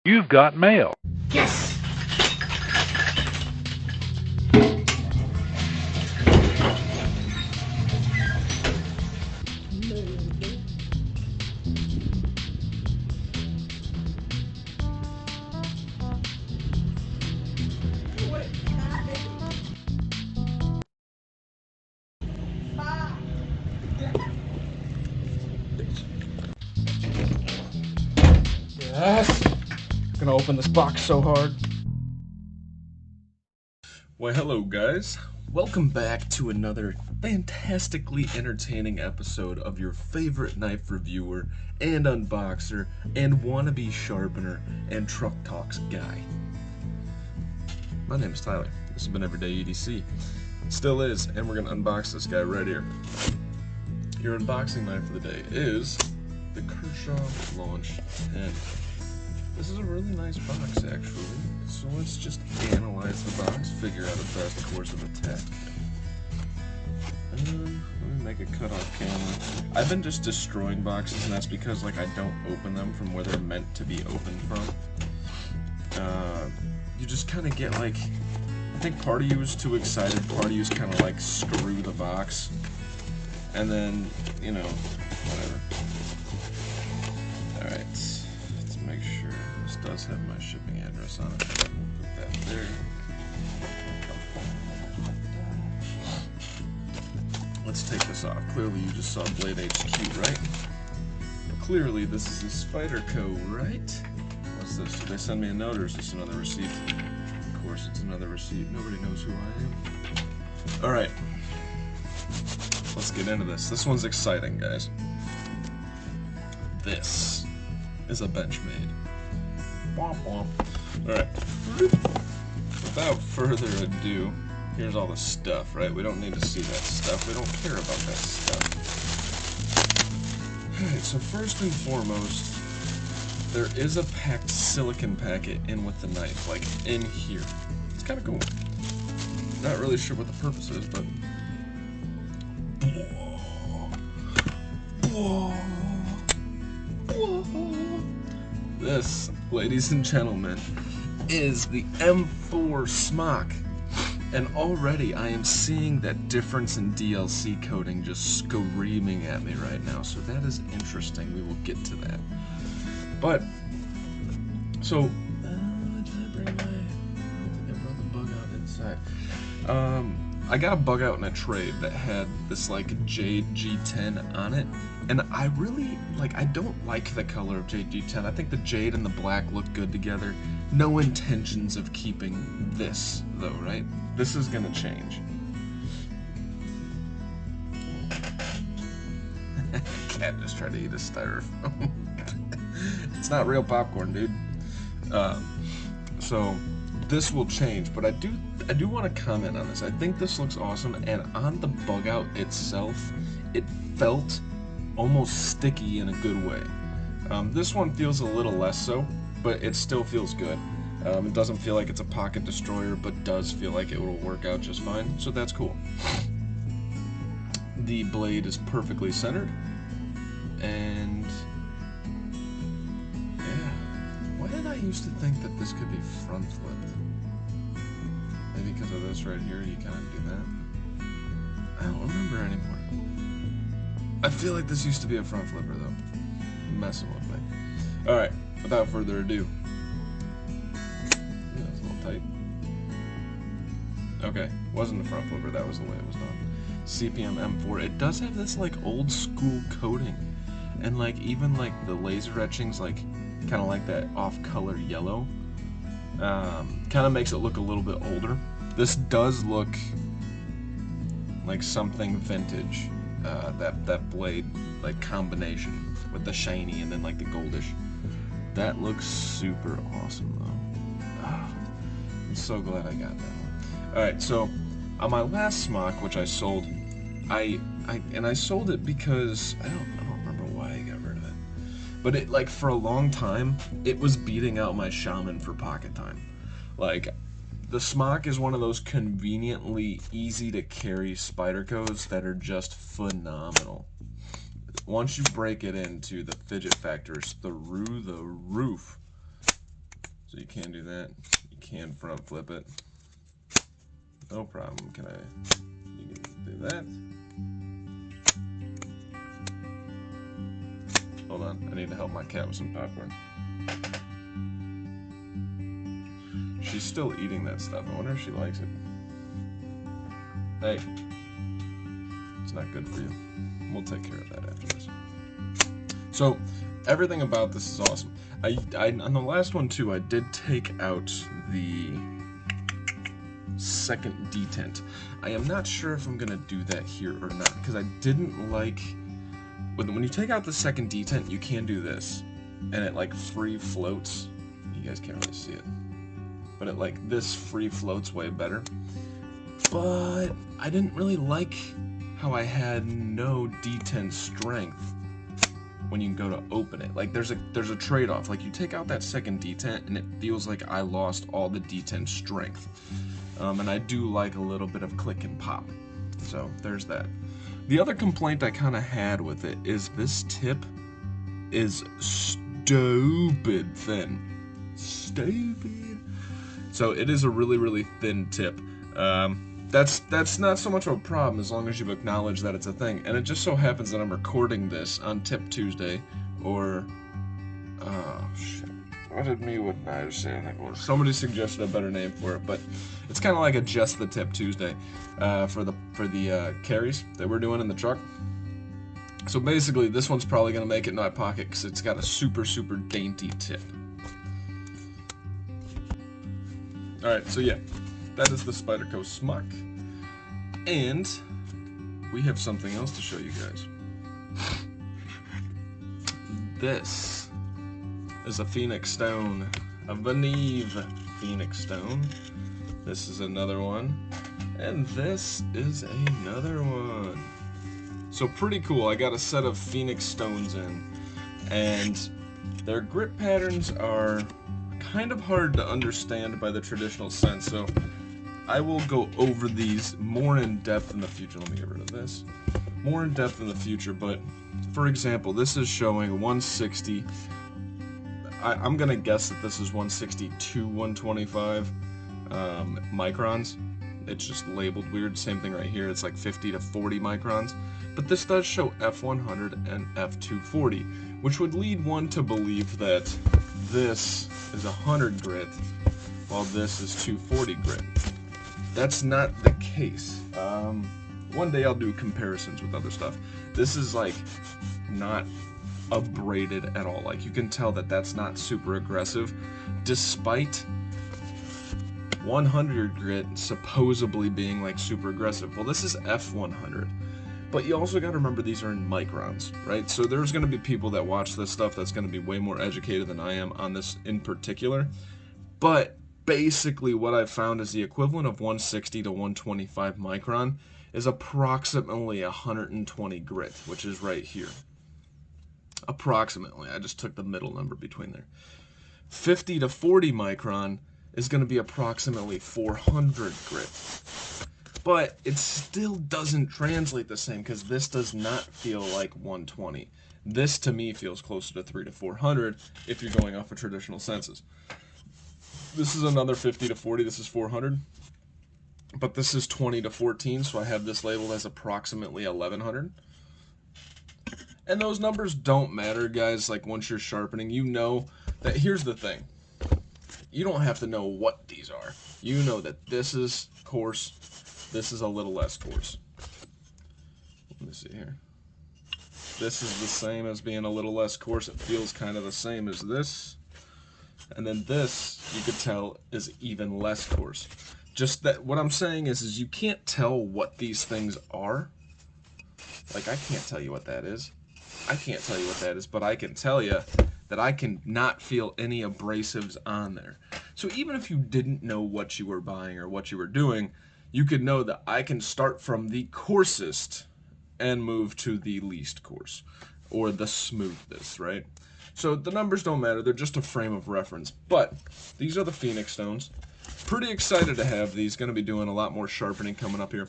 You've got mail. Yes! Yes! I'm gonna open this box so hard. Why, hello guys. Welcome back to another fantastically entertaining episode of your favorite knife reviewer and unboxer and wannabe sharpener and truck talks guy. My name is Tyler. This has been Everyday EDC. Still is, and we're gonna unbox this guy right here. Your unboxing knife for the day is the Kershaw Launch 10. This is a really nice box, actually. So let's just analyze the box, figure out the best course of attack. Let me make a cutoff camera. I've been just destroying boxes, and that's because like I don't open them from where they're meant to be opened from. You just kind of get like, I think part of you is too excited, part of you is kind of like screw the box, and then, you know, whatever. Alright, let's make sure this does have my shipping address on it. We'll put that there. Let's take this off. Clearly you just saw Blade HQ, right? Clearly this is a Spyderco, right? What's this? Did they send me a note or is this another receipt? Of course it's another receipt. Nobody knows who I am. Alright. Let's get into this. This one's exciting, guys. This is a Benchmade. Womp womp. Alright. Without further ado, here's all the stuff, right? We don't need to see that stuff. We don't care about that stuff. Alright, so first and foremost, there is a packed silicone packet in with the knife, like in here. It's kind of cool. Not really sure what the purpose is, but... This, ladies and gentlemen, is the M4 Smock. And already I am seeing that difference in DLC coding just screaming at me right now. So that is interesting. We will get to that. But, so, did I bring my, I brought the bug out inside. I got a bug out in a trade that had this like Jade G10 on it, and I really, like, I don't like the color of Jade G10. I think the Jade and the black look good together. No intentions of keeping this, though, right? This is gonna change. Cat just tried to eat a styrofoam. It's not real popcorn, dude. So this will change, but I do want to comment on this. I think this looks awesome, and on the bug out itself, it felt almost sticky in a good way. This one feels a little less so, but it still feels good. It doesn't feel like it's a pocket destroyer, but does feel like it will work out just fine, so that's cool. The blade is perfectly centered, and yeah, why did I used to think that this could be front flipped? Maybe because of this right here, you kind of do that. I don't remember anymore. I feel like this used to be a front flipper though. Messing with me. Alright, without further ado. Yeah, it's a little tight. Okay, wasn't a front flipper, that was the way it was done. CPM M4. It does have this like old school coating. And like even like the laser etchings, like kind of like that off-color yellow. Kind of makes it look a little bit older. This does look like something vintage. That blade like combination with the shiny and then like the goldish. That looks super awesome though. Oh, I'm so glad I got that one. Alright, so on my last Smock, which I sold, I sold it because I don't remember why I got rid of it. But it, like, for a long time, it was beating out my Shaman for pocket time. Like, the Smock is one of those conveniently easy to carry Spydercos that are just phenomenal. Once you break it into the fidget factors through the roof, So you can do that. You can front flip it. No problem. You can do that. Hold on, I need to help my cat with some popcorn. She's still eating that stuff. I wonder if she likes it. Hey, it's not good for you. We'll take care of that after this. So, everything about this is awesome. On the last one too, I did take out the second detent. I am not sure if I'm gonna do that here or not, because I didn't like, when you take out the second detent, you can do this, and it like free floats. You guys can't really see it, but it like this free floats way better. But I didn't really like how I had no detent strength when you go to open it. Like there's a trade-off. Like you take out that second detent and it feels like I lost all the detent strength. And I do like a little bit of click and pop. So there's that. The other complaint I kind of had with it is this tip is stupid thin. Stupid. So it is a really, really thin tip. That's not so much of a problem as long as you've acknowledged that it's a thing. And it just so happens that I'm recording this on Tip Tuesday, or oh shit, what did Mewood and I say? I think it was somebody suggested a better name for it, but it's kind of like a just the Tip Tuesday for the carries that we're doing in the truck. So basically, this one's probably gonna make it in my pocket because it's got a super, super dainty tip. All right, so yeah. That is the Spyderco Smock, and we have something else to show you guys. This is a Phoenix Stone, a Venev Phoenix Stone. This is another one, and this is another one. So pretty cool. I got a set of Phoenix Stones in, and their grip patterns are kind of hard to understand by the traditional sense, so I will go over these more in depth in the future. Let me get rid of this. More in depth in the future, but for example, this is showing 160. I'm gonna guess that this is 160 to 125 microns. It's just labeled weird. Same thing right here. It's like 50 to 40 microns. But this does show F100 and F240, which would lead one to believe that this is 100 grit, while this is 240 grit. That's not the case. One day I'll do comparisons with other stuff. This is like not abraded at all. Like you can tell that that's not super aggressive, despite 100 grit supposedly being like super aggressive. Well, this is F100. But you also got to remember these are in microns, right? So there's going to be people that watch this stuff that's going to be way more educated than I am on this in particular. But basically what I've found is the equivalent of 160 to 125 micron is approximately 120 grit, which is right here. Approximately. I just took the middle number between there. 50 to 40 micron is going to be approximately 400 grit. But it still doesn't translate the same because this does not feel like 120. This to me feels closer to 300 to 400 if you're going off of traditional senses. This is another 50 to 40, this is 400. But this is 20 to 14, so I have this labeled as approximately 1100. And those numbers don't matter, guys. Like once you're sharpening, you know that here's the thing. You don't have to know what these are. You know that this is coarse, this is a little less coarse. Let me see here. This is the same as being a little less coarse. It feels kind of the same as this. And then this, you could tell, is even less coarse. Just that, what I'm saying is you can't tell what these things are. Like, I can't tell you what that is. I can't tell you what that is, but I can tell you that I can not feel any abrasives on there. So even if you didn't know what you were buying or what you were doing, you could know that I can start from the coarsest and move to the least coarse, or the smoothest, right? So the numbers don't matter, they're just a frame of reference. But these are the Phoenix Stones. Pretty excited to have these, gonna be doing a lot more sharpening coming up here.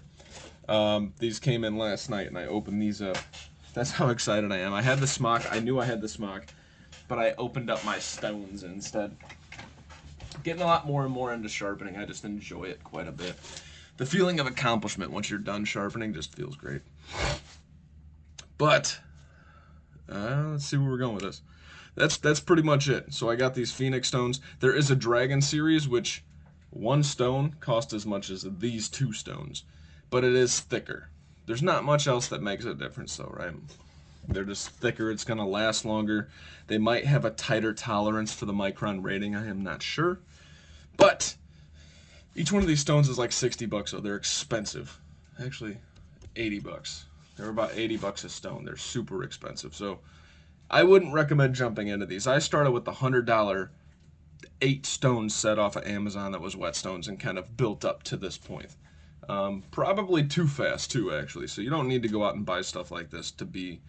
These came in last night and I opened these up. That's how excited I am. I had the Smock, I knew I had the Smock, but I opened up my stones instead. getting a lot more and more into sharpening. I just enjoy it quite a bit. The feeling of accomplishment once you're done sharpening just feels great. But let's see where we're going with this. That's pretty much it. So I got these Phoenix stones. There is a Dragon series, which one stone costs as much as these 2 stones, but it is thicker. There's not much else that makes a difference though, right? They're just thicker, it's gonna last longer. They might have a tighter tolerance for the micron rating, I am not sure. But each one of these stones is like 60 bucks, so they're expensive. Actually, 80 bucks. They're about 80 bucks a stone. They're super expensive. So I wouldn't recommend jumping into these. I started with the $100 8 stones set off of Amazon that was whetstones and kind of built up to this point. Probably too fast too, actually. So you don't need to go out and buy stuff like this to be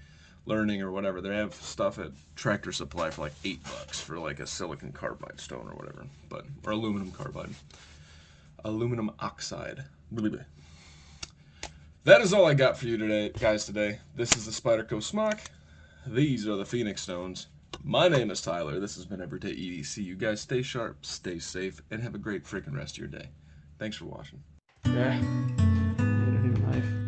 learning or whatever. They have stuff at Tractor Supply for like 8 bucks for like a silicon carbide stone or whatever, or aluminum carbide, aluminum oxide. That is all I got for you today, guys. This is the Spyderco Smock. These are the Phoenix stones. My name is Tyler. This has been Everyday EDC. You guys stay sharp, stay safe, and have a great freaking rest of your day. Thanks for watching. Yeah. Need a new knife.